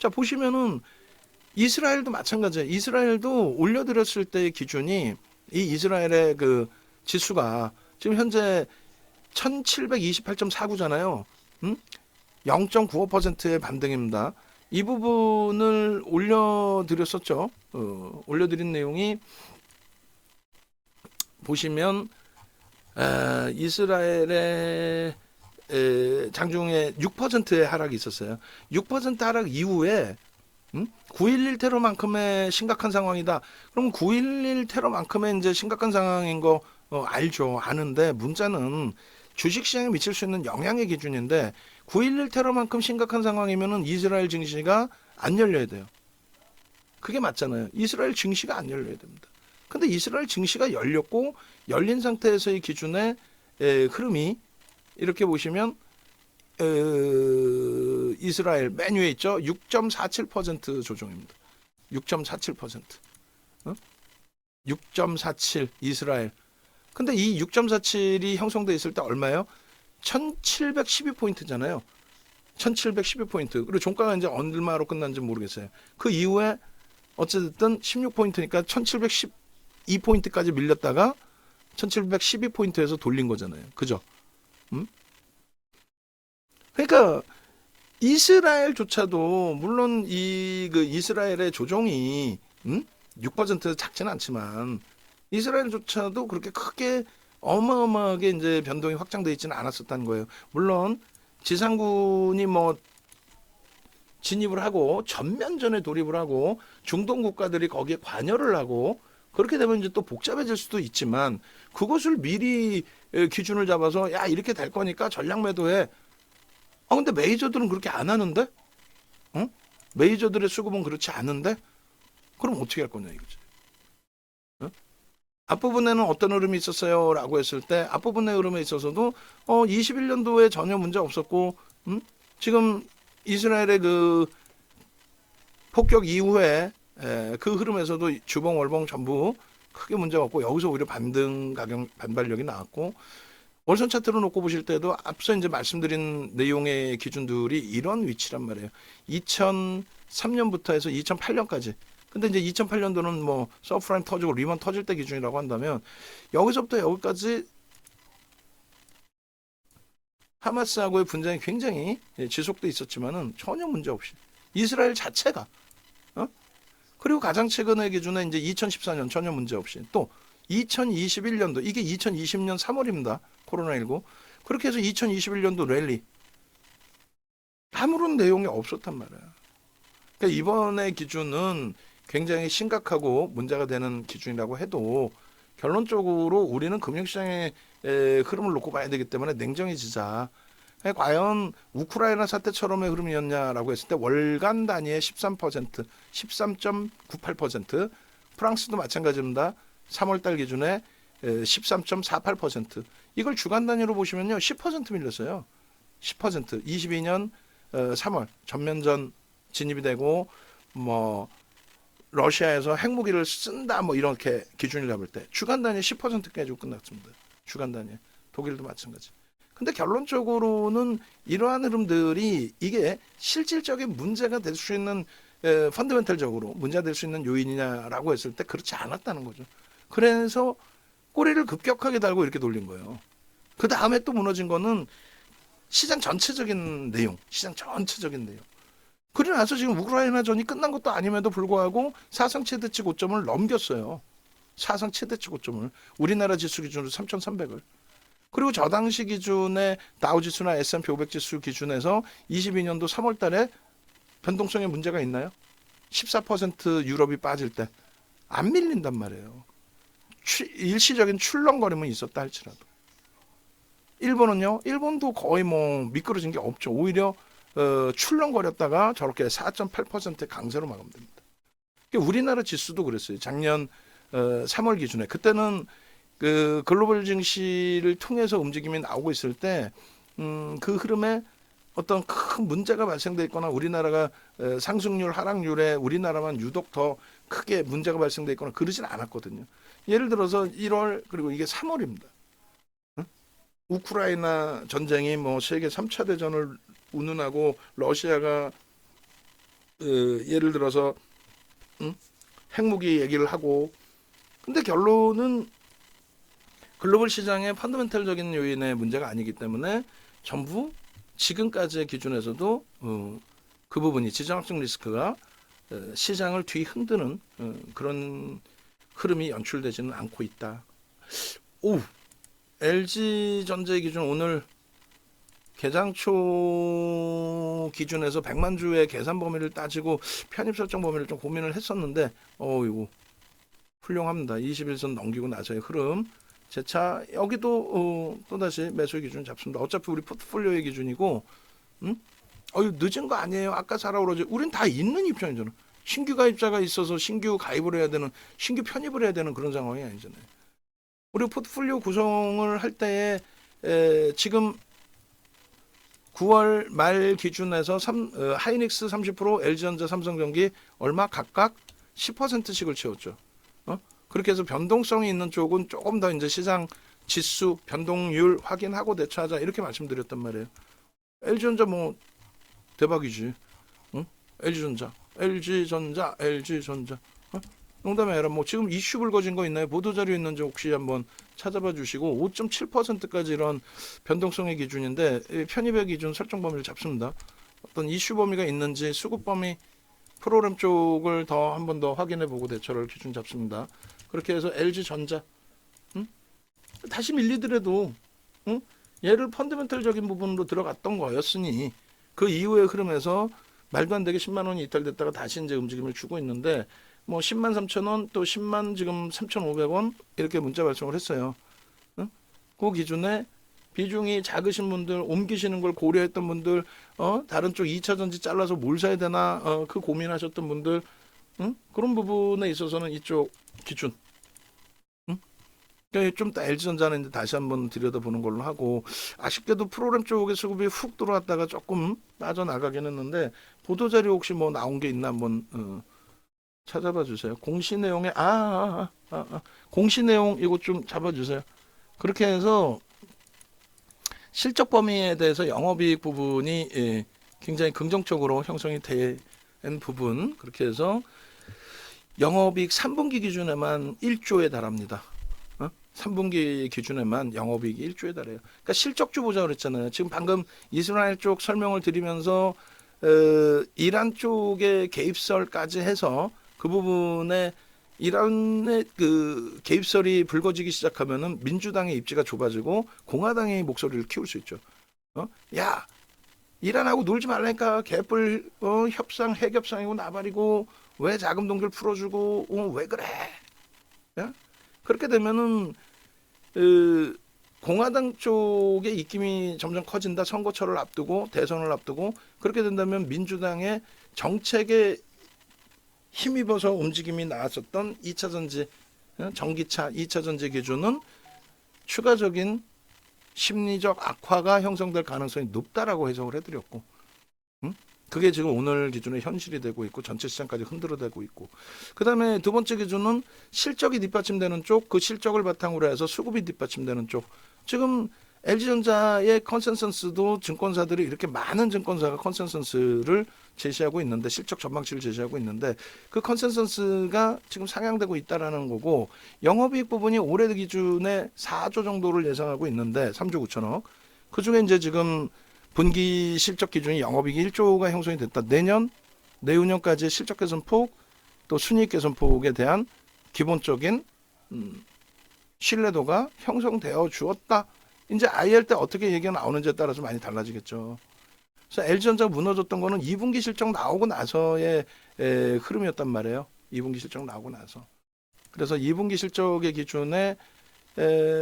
자, 보시면은 이스라엘도 마찬가지예요. 이스라엘도 올려드렸을 때의 기준이 이 이스라엘의 그 지수가 지금 현재 1728.49잖아요. 0.95%의 반등입니다. 이 부분을 올려드렸었죠. 올려드린 내용이 보시면 이스라엘의 장중에 6%의 하락이 있었어요. 6% 하락 이후에 9.11 테러만큼의 심각한 상황이다. 그럼 9.11 테러만큼의 이제 심각한 상황인 거 알죠. 아는데 문자는 주식시장에 미칠 수 있는 영향의 기준인데 9.11 테러만큼 심각한 상황이면은 이스라엘 증시가 안 열려야 돼요. 그게 맞잖아요. 이스라엘 증시가 안 열려야 됩니다. 근데 이스라엘 증시가 열렸고 열린 상태에서의 기준의 흐름이 이렇게 보시면 이스라엘 맨 위에 있죠. 6.47% 조정입니다. 6.47%. 6.47 이스라엘. 근데 이 6.47이 형성돼 있을 때 얼마예요? 1712포인트잖아요. 1712포인트. 그리고 종가가 이제 얼마로 끝난지 모르겠어요. 그 이후에 어쨌든 16포인트니까 1712포인트까지 밀렸다가 1712포인트에서 돌린 거잖아요. 그죠? 그러니까 이스라엘조차도 물론 이 그 이스라엘의 조정이 6% 작지는 않지만 이스라엘조차도 그렇게 크게 어마어마하게 이제 변동이 확장돼 있지는 않았었다는 거예요. 물론 지상군이 뭐 진입을 하고 전면전에 돌입을 하고 중동 국가들이 거기에 관여를 하고 그렇게 되면 이제 또 복잡해질 수도 있지만 그것을 미리 기준을 잡아서 야 이렇게 될 거니까 전략 매도해. 근데 메이저들은 그렇게 안 하는데? 어? 메이저들의 수급은 그렇지 않은데? 그럼 어떻게 할 거냐 이거지. 어? 앞부분에는 어떤 흐름이 있었어요? 라고 했을 때 앞부분의 흐름에 있어서도 21년도에 전혀 문제 없었고 지금 이스라엘의 그 폭격 이후에 그 흐름에서도 주봉 월봉 전부 크게 문제가 없고 여기서 오히려 반등 가격 반발력이 나왔고 월선 차트로 놓고 보실 때도 앞서 이제 말씀드린 내용의 기준들이 이런 위치란 말이에요. 2003년부터 해서 2008년까지. 근데 이제 2008년도는 뭐 서프라임 터지고 리먼 터질 때 기준이라고 한다면 여기서부터 여기까지 하마스하고의 분쟁이 굉장히 지속돼 있었지만은 전혀 문제 없이 이스라엘 자체가 그리고 가장 최근의 기준에 이제 2014년 전혀 문제 없이 또 2021년도 이게 2020년 3월입니다. 코로나19 그렇게 해서 2021년도 랠리 아무런 내용이 없었단 말이야. 그러니까 이번의 기준은 굉장히 심각하고 문제가 되는 기준이라고 해도 결론적으로 우리는 금융시장의 흐름을 놓고 봐야 되기 때문에 냉정해지자. 과연 우크라이나 사태처럼의 흐름이었냐라고 했을 때 월간 단위의 13%, 13.98%, 프랑스도 마찬가지입니다. 3월달 기준에 13.48%. 이걸 주간 단위로 보시면요, 10% 밀렸어요. 10%. 22년 3월 전면전 진입이 되고 뭐 러시아에서 핵무기를 쓴다 뭐 이렇게 기준을 잡을 때 주간 단위 10% 깨지고 끝났습니다. 주간 단위. 독일도 마찬가지. 근데 결론적으로는 이러한 흐름들이 이게 실질적인 문제가 될 수 있는 펀더멘털적으로 문제가 될 수 있는 요인이냐라고 했을 때 그렇지 않았다는 거죠. 그래서 꼬리를 급격하게 달고 이렇게 돌린 거예요. 그 다음에 또 무너진 거는 시장 전체적인 내용, 시장 전체적인 내용. 그러고 나서 지금 우크라이나 전이 끝난 것도 아님에도 불구하고 사상 최대치 고점을 넘겼어요. 사상 최대치 고점을. 우리나라 지수 기준으로 3,300을. 그리고 저 당시 기준의 다우지수나 S&P 500 지수 기준에서 22년도 3월 달에 변동성에 문제가 있나요? 14% 유럽이 빠질 때 안 밀린단 말이에요. 일시적인 출렁거림은 있었다 할지라도. 일본은요? 일본도 거의 뭐 미끄러진 게 없죠. 오히려 출렁거렸다가 저렇게 4.8% 강세로 마감됩니다. 우리나라 지수도 그랬어요. 작년 3월 기준에. 그때는 그 글로벌 증시를 통해서 움직임이 나오고 있을 때 그 흐름에 어떤 큰 문제가 발생돼 있거나 우리나라가 상승률 하락률에 우리나라만 유독 더 크게 문제가 발생돼 있거나 그러진 않았거든요. 예를 들어서 1월 그리고 이게 3월입니다. 우크라이나 전쟁이 뭐 세계 3차 대전을 운운하고 러시아가 예를 들어서 핵무기 얘기를 하고, 근데 결론은 글로벌 시장의 펀더멘털적인 요인의 문제가 아니기 때문에 전부 지금까지의 기준에서도 그 부분이 지정학적 리스크가 시장을 뒤흔드는 그런 흐름이 연출되지는 않고 있다. 오, LG전자의 기준 오늘 개장초 기준에서 100만 주의 계산 범위를 따지고 편입 설정 범위를 좀 고민을 했었는데 이거 훌륭합니다. 21선 넘기고 나서의 흐름. 제차 여기도 또다시 매수 기준 잡습니다. 어차피 우리 포트폴리오의 기준이고 늦은 거 아니에요. 아까 사라 그러지. 우린 다 있는 입장이잖아. 신규 가입자가 있어서 신규 가입을 해야 되는, 신규 편입을 해야 되는 그런 상황이 아니잖아요. 우리 포트폴리오 구성을 할 때에 지금 9월 말 기준에서 하이닉스 30%, LG전자, 삼성전기 얼마 각각 10%씩을 채웠죠. 그렇게 해서 변동성이 있는 쪽은 조금 더 이제 시장 지수 변동률 확인하고 대처하자 이렇게 말씀드렸단 말이에요. LG전자 뭐 대박이지. LG전자. 농담이 아니라 뭐 지금 이슈 불거진 거 있나요? 보도자료 있는지 혹시 한번 찾아봐 주시고 5.7%까지 이런 변동성의 기준인데 편입의 기준 설정 범위를 잡습니다. 어떤 이슈 범위가 있는지 수급 범위 프로그램 쪽을 더 한 번 더 확인해 보고 대처를 기준 잡습니다. 그렇게 해서 LG전자 다시 밀리더라도 얘를 펀더멘털적인 부분으로 들어갔던 거였으니 그 이후의 흐름에서 말도 안 되게 10만 원이 이탈됐다가 다시 이제 움직임을 주고 있는데 뭐 10만 3천 원 또 10만 지금 3,500원 이렇게 문자 발송을 했어요. 그 기준에 비중이 작으신 분들 옮기시는 걸 고려했던 분들 다른 쪽 2차 전지 잘라서 뭘 사야 되나 그 고민하셨던 분들 그런 부분에 있어서는 이쪽 기준 좀 더 LG전자는 이제 다시 한번 들여다보는 걸로 하고 아쉽게도 프로그램 쪽에 수급이 훅 들어왔다가 조금 빠져나가긴 했는데 보도자료 혹시 뭐 나온 게 있나 한번 찾아봐 주세요. 공시 내용에 공시 내용 이거 좀 잡아주세요. 그렇게 해서 실적 범위에 대해서 영업이익 부분이 굉장히 긍정적으로 형성이 된 부분 그렇게 해서 영업이익 3분기 기준에만 1조에 달합니다. 3분기 기준에만 영업이익이 1조에 달해요. 그러니까 실적주 보자 그랬잖아요. 지금 방금 이스라엘 쪽 설명을 드리면서 이란 쪽의 개입설까지 해서 그 부분에 이란의 그 개입설이 불거지기 시작하면은 민주당의 입지가 좁아지고 공화당의 목소리를 키울 수 있죠. 야, 이란하고 놀지 말라니까 개뿔 협상 핵협상이고 나발이고 왜 자금 동결 풀어주고 왜 그래? 야? 그렇게 되면은 공화당 쪽의 입김이 점점 커진다. 선거철을 앞두고 대선을 앞두고 그렇게 된다면 민주당의 정책에 힘입어서 움직임이 나왔었던 2차 전지 전기차 2차 전지 기준은 추가적인 심리적 악화가 형성될 가능성이 높다라고 해석을 해드렸고 그게 지금 오늘 기준에 현실이 되고 있고 전체 시장까지 흔들어대고 있고 그 다음에 두 번째 기준은 실적이 뒷받침되는 쪽 그 실적을 바탕으로 해서 수급이 뒷받침되는 쪽 지금 LG전자의 컨센서스도 증권사들이 이렇게 많은 증권사가 컨센서스를 제시하고 있는데 실적 전망치를 제시하고 있는데 그 컨센서스가 지금 상향되고 있다라는 거고 영업이익 부분이 올해 기준에 4조 정도를 예상하고 있는데 3조 9천억 그중에 이제 지금 분기 실적 기준이 영업이익 1조가 형성이 됐다. 내후년까지의 실적 개선 폭, 또 순이익 개선 폭에 대한 기본적인 신뢰도가 형성되어 주었다. 이제 IR 때 어떻게 얘기가 나오는지에 따라서 많이 달라지겠죠. 그래서 LG전자가 무너졌던 거는 2분기 실적 나오고 나서의 흐름이었단 말이에요. 2분기 실적 나오고 나서. 그래서 2분기 실적의 기준에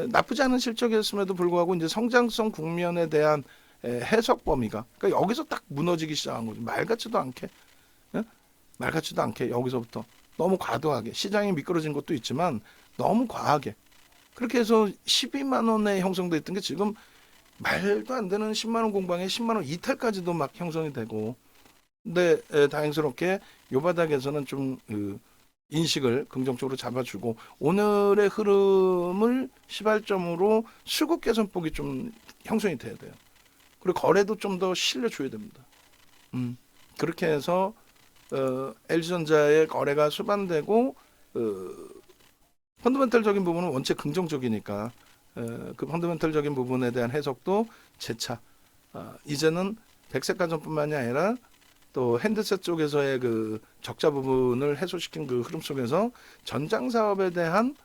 나쁘지 않은 실적이었음에도 불구하고 이제 성장성 국면에 대한 해석 범위가 그러니까 여기서 딱 무너지기 시작한 거죠. 말 같지도 않게 말 같지도 않게 여기서부터 너무 과도하게 시장이 미끄러진 것도 있지만 너무 과하게 그렇게 해서 12만 원에 형성돼 있던 게 지금 말도 안 되는 10만 원 공방에 10만 원 이탈까지도 막 형성이 되고 근데 다행스럽게 요 바닥에서는 좀 인식을 긍정적으로 잡아주고 오늘의 흐름을 시발점으로 수급 개선폭이 좀 형성이 돼야 돼요. 그리고 거래도 좀 더 실려줘야 됩니다. 그렇게 해서 LG전자의 거래가 수반되고 펀더멘털적인 부분은 원체 긍정적이니까 그 펀더멘털적인 부분에 대한 해석도 재차 이제는 백색가전뿐만이 아니라 또 핸드셋 쪽에서의 그 적자 부분을 해소시킨 그 흐름 속에서 전장 사업에 대한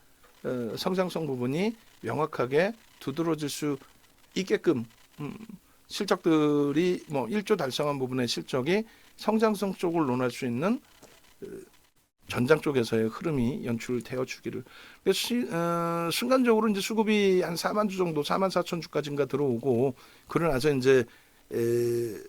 성장성 부분이 명확하게 두드러질 수 있게끔 실적들이 뭐 1조 달성한 부분의 실적이 성장성 쪽을 논할 수 있는 전장 쪽에서의 흐름이 연출되어 주기를. 순간적으로 이제 수급이 한 4만 주 정도, 4만 4천 주까지인가 들어오고 그러나서 이제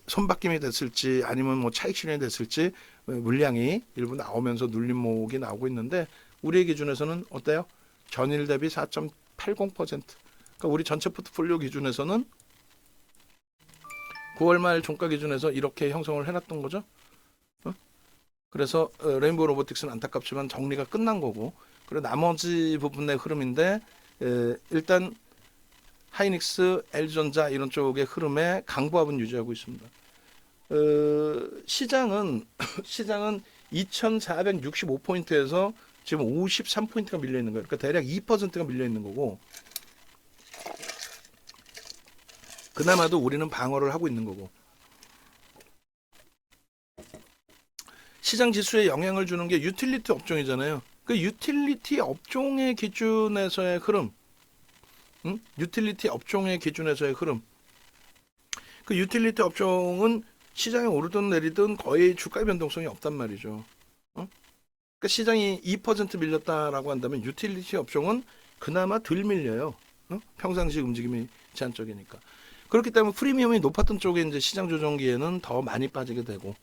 손바뀜이 됐을지 아니면 뭐 차익 실현이 됐을지 물량이 일부 나오면서 눌림목이 나오고 있는데 우리의 기준에서는 어때요? 전일 대비 4.80%. 그러니까 우리 전체 포트폴리오 기준에서는 9월 말 종가 기준에서 이렇게 형성을 해놨던 거죠. 그래서 레인보우 로보틱스는 안타깝지만 정리가 끝난 거고, 그리고 나머지 부분의 흐름인데 일단 하이닉스, LG전자 이런 쪽의 흐름에 강보합은 유지하고 있습니다. 시장은 2,465포인트에서 지금 53포인트가 밀려 있는 거예요. 그러니까 대략 2%가 밀려 있는 거고, 그나마도 우리는 방어를 하고 있는 거고. 시장 지수에 영향을 주는 게 유틸리티 업종이잖아요. 그 유틸리티 업종의 기준에서의 흐름, 유틸리티 업종의 기준에서의 흐름. 그 유틸리티 업종은 시장이 오르든 내리든 거의 주가의 변동성이 없단 말이죠. 그러니까 시장이 2% 밀렸다라고 한다면 유틸리티 업종은 그나마 덜 밀려요. 평상시 움직임이 제한적이니까. 그렇기 때문에 프리미엄이 높았던 쪽에 이제 시장 조정기에는 더 많이 빠지게 되고,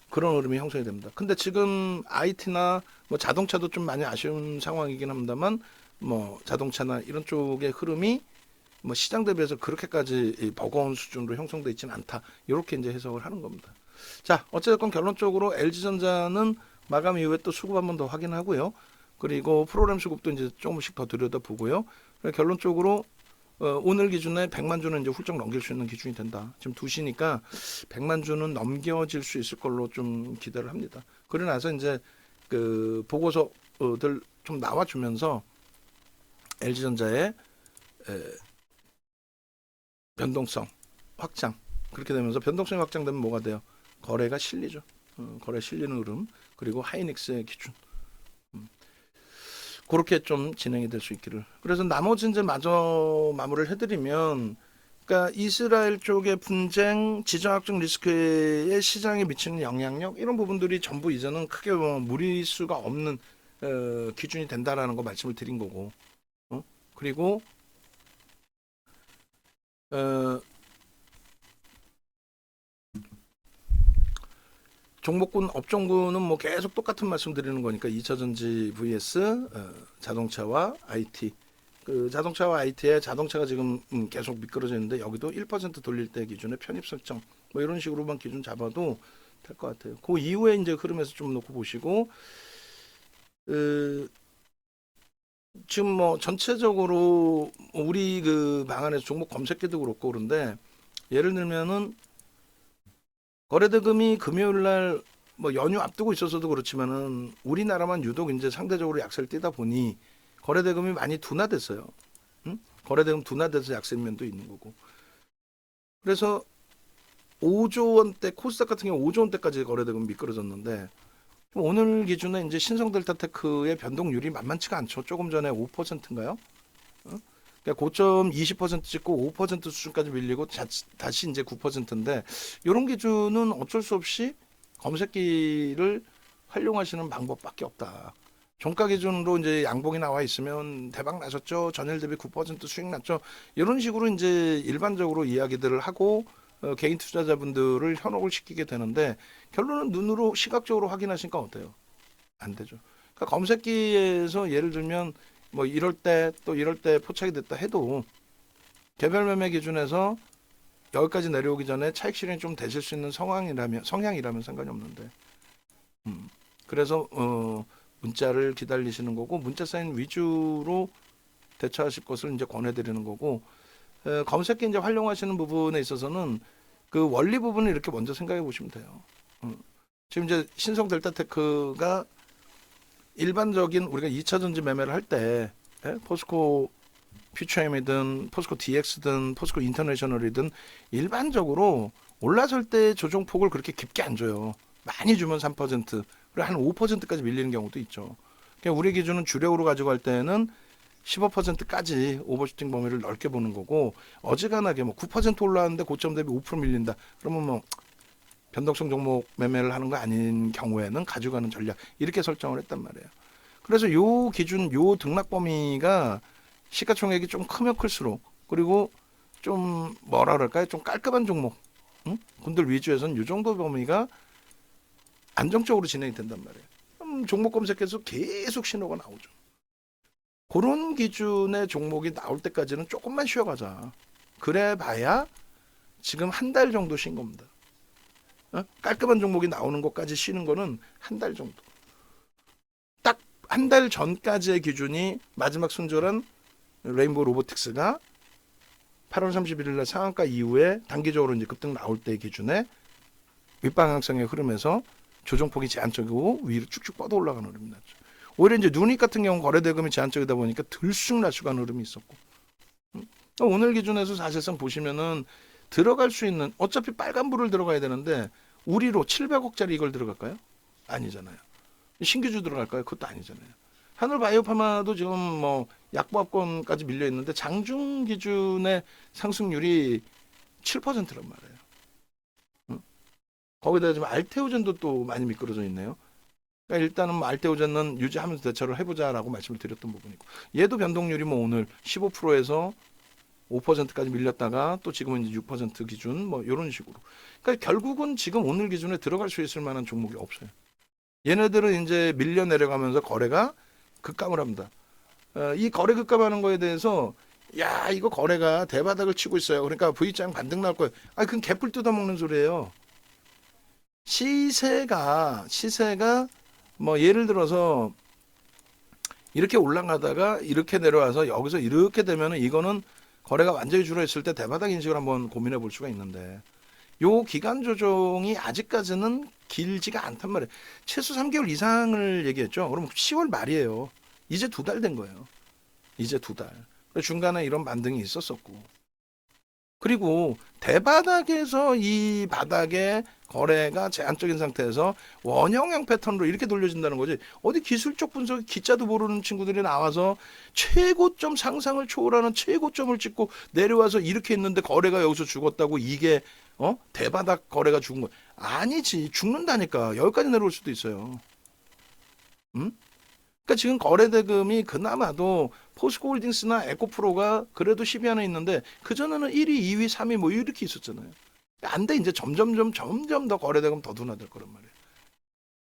그런 흐름이 형성이 됩니다. 근데 지금 IT나 뭐 자동차도 좀 많이 아쉬운 상황이긴 합니다만, 뭐 자동차나 이런 쪽의 흐름이 뭐 시장 대비해서 그렇게까지 버거운 수준으로 형성돼 있지는 않다. 이렇게 이제 해석을 하는 겁니다. 자, 어쨌든 결론적으로 LG전자는 마감 이후에 또 수급 한번 더 확인하고요. 그리고 프로그램 수급도 이제 조금씩 더 들여다보고요. 결론적으로 오늘 기준에 100만 주는 이제 훌쩍 넘길 수 있는 기준이 된다. 지금 2시니까 100만 주는 넘겨질 수 있을 걸로 좀 기대를 합니다. 그러고 나서 이제 그 보고서들 좀 나와주면서 LG전자의 변동성 확장, 그렇게 되면서 변동성이 확장되면 뭐가 돼요? 거래가 실리죠. 거래 실리는 흐름, 그리고 하이닉스의 기준. 그렇게 좀 진행이 될 수 있기를. 그래서 나머지 이제 마저 마무리를 해드리면, 그러니까 이스라엘 쪽의 분쟁, 지정학적 리스크에 시장에 미치는 영향력, 이런 부분들이 전부 이제는 크게 무리수가 없는 기준이 된다라는 거 말씀을 드린 거고, 그리고 종목군 업종군은 뭐 계속 똑같은 말씀 드리는 거니까 2차전지 vs 자동차와 IT. 그 자동차와 IT에 자동차가 지금 계속 미끄러져 있는데 여기도 1% 돌릴 때 기준에 편입 설정 뭐 이런 식으로만 기준 잡아도 될 것 같아요. 그 이후에 이제 흐름에서 좀 놓고 보시고 지금 뭐 전체적으로 우리 그 방안에서 종목 검색기도 그렇고 그런데 예를 들면은 거래대금이 금요일 날 뭐 연휴 앞두고 있어서도 그렇지만은 우리나라만 유독 이제 상대적으로 약세를 띠다 보니 거래대금이 많이 둔화됐어요. 거래대금 둔화돼서 약세인 면도 있는 거고. 그래서 5조 원대 코스닥 같은 경우 5조 원대까지 거래대금 미끄러졌는데 오늘 기준에 이제 신성델타테크의 변동률이 만만치가 않죠. 조금 전에 5%인가요? 그러니까 고점 20% 찍고 5% 수준까지 밀리고 다시 이제 9%인데 이런 기준은 어쩔 수 없이 검색기를 활용하시는 방법밖에 없다. 종가 기준으로 이제 양봉이 나와 있으면 대박 나셨죠. 전일 대비 9% 수익 났죠. 이런 식으로 이제 일반적으로 이야기들을 하고 개인 투자자분들을 현혹을 시키게 되는데 결론은 눈으로 시각적으로 확인하시니까 어때요? 안 되죠. 그러니까 검색기에서 예를 들면 뭐 이럴 때 또 이럴 때 포착이 됐다 해도 개별 매매 기준에서 여기까지 내려오기 전에 차익 실현이 좀 되실 수 있는 성향이라면 상관이 없는데 그래서 문자를 기다리시는 거고 문자 사인 위주로 대처하실 것을 이제 권해드리는 거고 검색기 이제 활용하시는 부분에 있어서는 그 원리 부분을 이렇게 먼저 생각해 보시면 돼요. 지금 이제 신성 델타테크가 일반적인 우리가 2차 전지 매매를 할 때 포스코 퓨처엠이든 포스코 DX든 포스코 인터내셔널이든 일반적으로 올라설 때 조정폭을 그렇게 깊게 안 줘요. 많이 주면 3%, 그리고 한 5%까지 밀리는 경우도 있죠. 그러니까 우리 기준은 주력으로 가지고 갈 때는 15%까지 오버슈팅 범위를 넓게 보는 거고, 어지간하게 뭐 9% 올라왔는데 고점 대비 5% 밀린다. 그러면 뭐 변동성 종목 매매를 하는 거 아닌 경우에는 가져가는 전략, 이렇게 설정을 했단 말이에요. 그래서 요 기준, 요 등락 범위가 시가총액이 좀 크면 클수록, 그리고 좀 뭐라 그럴까요? 좀 깔끔한 종목, 분들 위주에서는 요 정도 범위가 안정적으로 진행이 된단 말이에요. 종목 검색해서 계속 신호가 나오죠. 그런 기준의 종목이 나올 때까지는 조금만 쉬어가자. 그래 봐야 지금 한 달 정도 쉰 겁니다. 깔끔한 종목이 나오는 것까지 쉬는 거는 한 달 정도. 딱 한 달 전까지의 기준이 마지막 순조란 레인보우 로보틱스가 8월 31일 날 상한가 이후에 단기적으로 이제 급등 나올 때 기준에 윗방향성의 흐름에서 조정폭이 제한적이고 위로 쭉쭉 뻗어 올라가는 흐름이 났죠. 오히려 이제 누닉 같은 경우 거래대금이 제한적이다 보니까 들쑥날쑥한 흐름이 있었고, 오늘 기준에서 사실상 보시면은 들어갈 수 있는, 어차피 빨간불을 들어가야 되는데 우리로 700억짜리 이걸 들어갈까요? 아니잖아요. 신규주 들어갈까요? 그것도 아니잖아요. 하늘바이오파마도 지금 뭐 약보합권까지 밀려 있는데 장중 기준의 상승률이 7%란 말이에요. 거기다 지금 알테오젠도 또 많이 미끄러져 있네요. 그러니까 일단은 뭐 알테오젠은 유지하면서 대처를 해보자라고 말씀을 드렸던 부분이고, 얘도 변동률이 뭐 오늘 15%에서 5%까지 밀렸다가 또 지금은 이제 6% 기준 뭐 이런 식으로. 그러니까 결국은 지금 오늘 기준에 들어갈 수 있을 만한 종목이 없어요. 얘네들은 이제 밀려 내려가면서 거래가 급감을 합니다. 이 거래 급감하는 거에 대해서 야 이거 거래가 대바닥을 치고 있어요. 그러니까 V장 반등 나올 거예요. 아 그건 개뿔 뜯어먹는 소리예요. 시세가 뭐 예를 들어서 이렇게 올라가다가 이렇게 내려와서 여기서 이렇게 되면은 이거는 거래가 완전히 줄어있을 때 대바닥 인식을 한번 고민해 볼 수가 있는데, 요 기간 조정이 아직까지는 길지가 않단 말이에요. 최소 3개월 이상을 얘기했죠. 그럼 10월 말이에요. 이제 2달 된 거예요. 이제 2달. 중간에 이런 반등이 있었었고, 그리고 대바닥에서 이 바닥에 거래가 제한적인 상태에서 원형형 패턴으로 이렇게 돌려진다는 거지, 어디 기술적 분석 기자도 모르는 친구들이 나와서 최고점 상상을 초월하는 최고점을 찍고 내려와서 이렇게 했는데 거래가 여기서 죽었다고, 이게 대바닥 거래가 죽은 거 아니지. 죽는다니까. 여기까지 내려올 수도 있어요. 그러니까 지금 거래대금이 그나마도 포스코홀딩스나 에코프로가 그래도 10위 안에 있는데, 그전에는 1위, 2위, 3위 뭐 이렇게 있었잖아요. 안 돼. 이제 점점 더 거래대금 더 둔화될 거란 말이에요.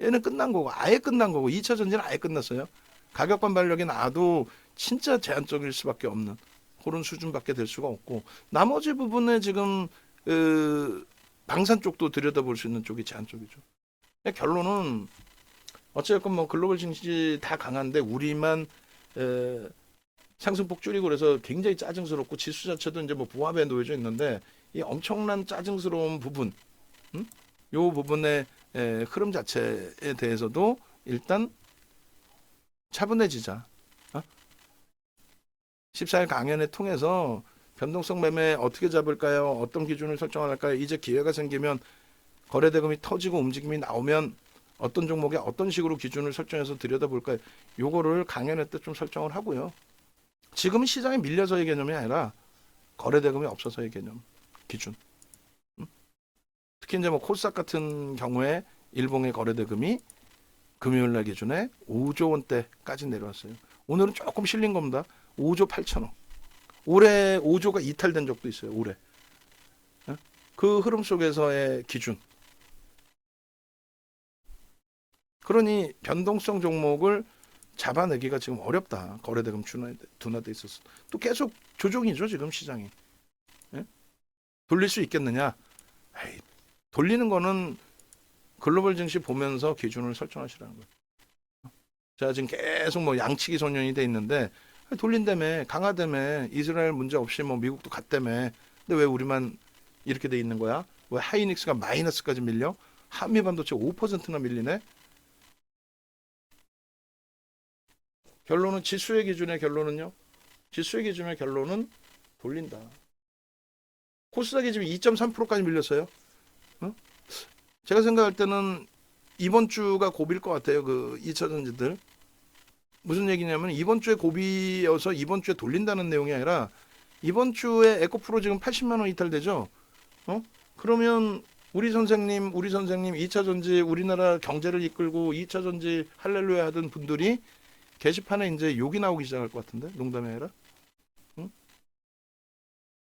얘는 끝난 거고, 아예 끝난 거고, 2차 전지는 아예 끝났어요. 가격 반발력이 나도 진짜 제한적일 수밖에 없는 그런 수준밖에 될 수가 없고, 나머지 부분에 지금 방산 쪽도 들여다볼 수 있는 쪽이 제한적이죠. 결론은 어쨌건 뭐 글로벌 증시 다 강한데 우리만 상승폭 줄이고 그래서 굉장히 짜증스럽고, 지수 자체도 이제 뭐 부합에 놓여져 있는데, 이 엄청난 짜증스러운 부분, 요 부분의 흐름 자체에 대해서도 일단 차분해지자. 14일 강연을 통해서 변동성 매매 어떻게 잡을까요? 어떤 기준을 설정할까요? 이제 기회가 생기면 거래대금이 터지고 움직임이 나오면 어떤 종목에 어떤 식으로 기준을 설정해서 들여다볼까요? 요거를 강연회 때 좀 설정을 하고요. 지금은 시장에 밀려서의 개념이 아니라 거래대금이 없어서의 개념, 기준. 특히 이제 뭐 코스닥 같은 경우에 일봉의 거래대금이 금요일날 기준에 5조 원대까지 내려왔어요. 오늘은 조금 실린 겁니다. 5조 8천억. 올해 5조가 이탈된 적도 있어요. 올해. 그 흐름 속에서의 기준. 그러니 변동성 종목을 잡아내기가 지금 어렵다. 거래대금 둔화돼 있어서. 또 계속 조정이죠. 지금 시장이. 돌릴 수 있겠느냐? 에이, 돌리는 거는 글로벌 증시 보면서 기준을 설정하시라는 거예요. 제가 지금 계속 뭐 양치기 소년이 돼 있는데, 돌린다며, 강하다며, 이스라엘 문제 없이 뭐 미국도 갔다며. 근데 왜 우리만 이렇게 돼 있는 거야? 왜 하이닉스가 마이너스까지 밀려? 한미 반도체 5%나 밀리네. 결론은 지수의 기준의 결론은요. 지수의 기준의 결론은 돌린다. 코스닥 기준이 2.3%까지 밀렸어요. 어? 제가 생각할 때는 이번 주가 고비일 것 같아요. 그 2차전지들. 무슨 얘기냐면 이번 주에 고비여서 이번 주에 돌린다는 내용이 아니라 이번 주에 에코프로 지금 80만 원 이탈되죠. 그러면 우리 선생님 2차전지 우리나라 경제를 이끌고 2차전지 할렐루야 하던 분들이 게시판에 이제 욕이 나오기 시작할 것 같은데, 농담이 아니라. 응?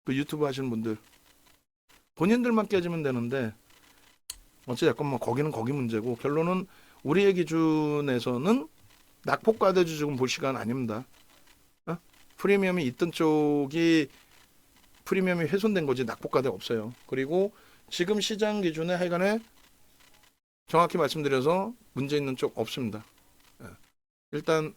그 유튜브 하시는 분들 본인들만 깨지면 되는데 어찌됐건 뭐 거기는 거기 문제고, 결론은 우리의 기준에서는 낙폭과대주 지금 볼 시간 아닙니다. 프리미엄이 있던 쪽이 프리미엄이 훼손된 거지 낙폭과대 없어요. 그리고 지금 시장 기준에 하여간에 정확히 말씀드려서 문제 있는 쪽 없습니다. 일단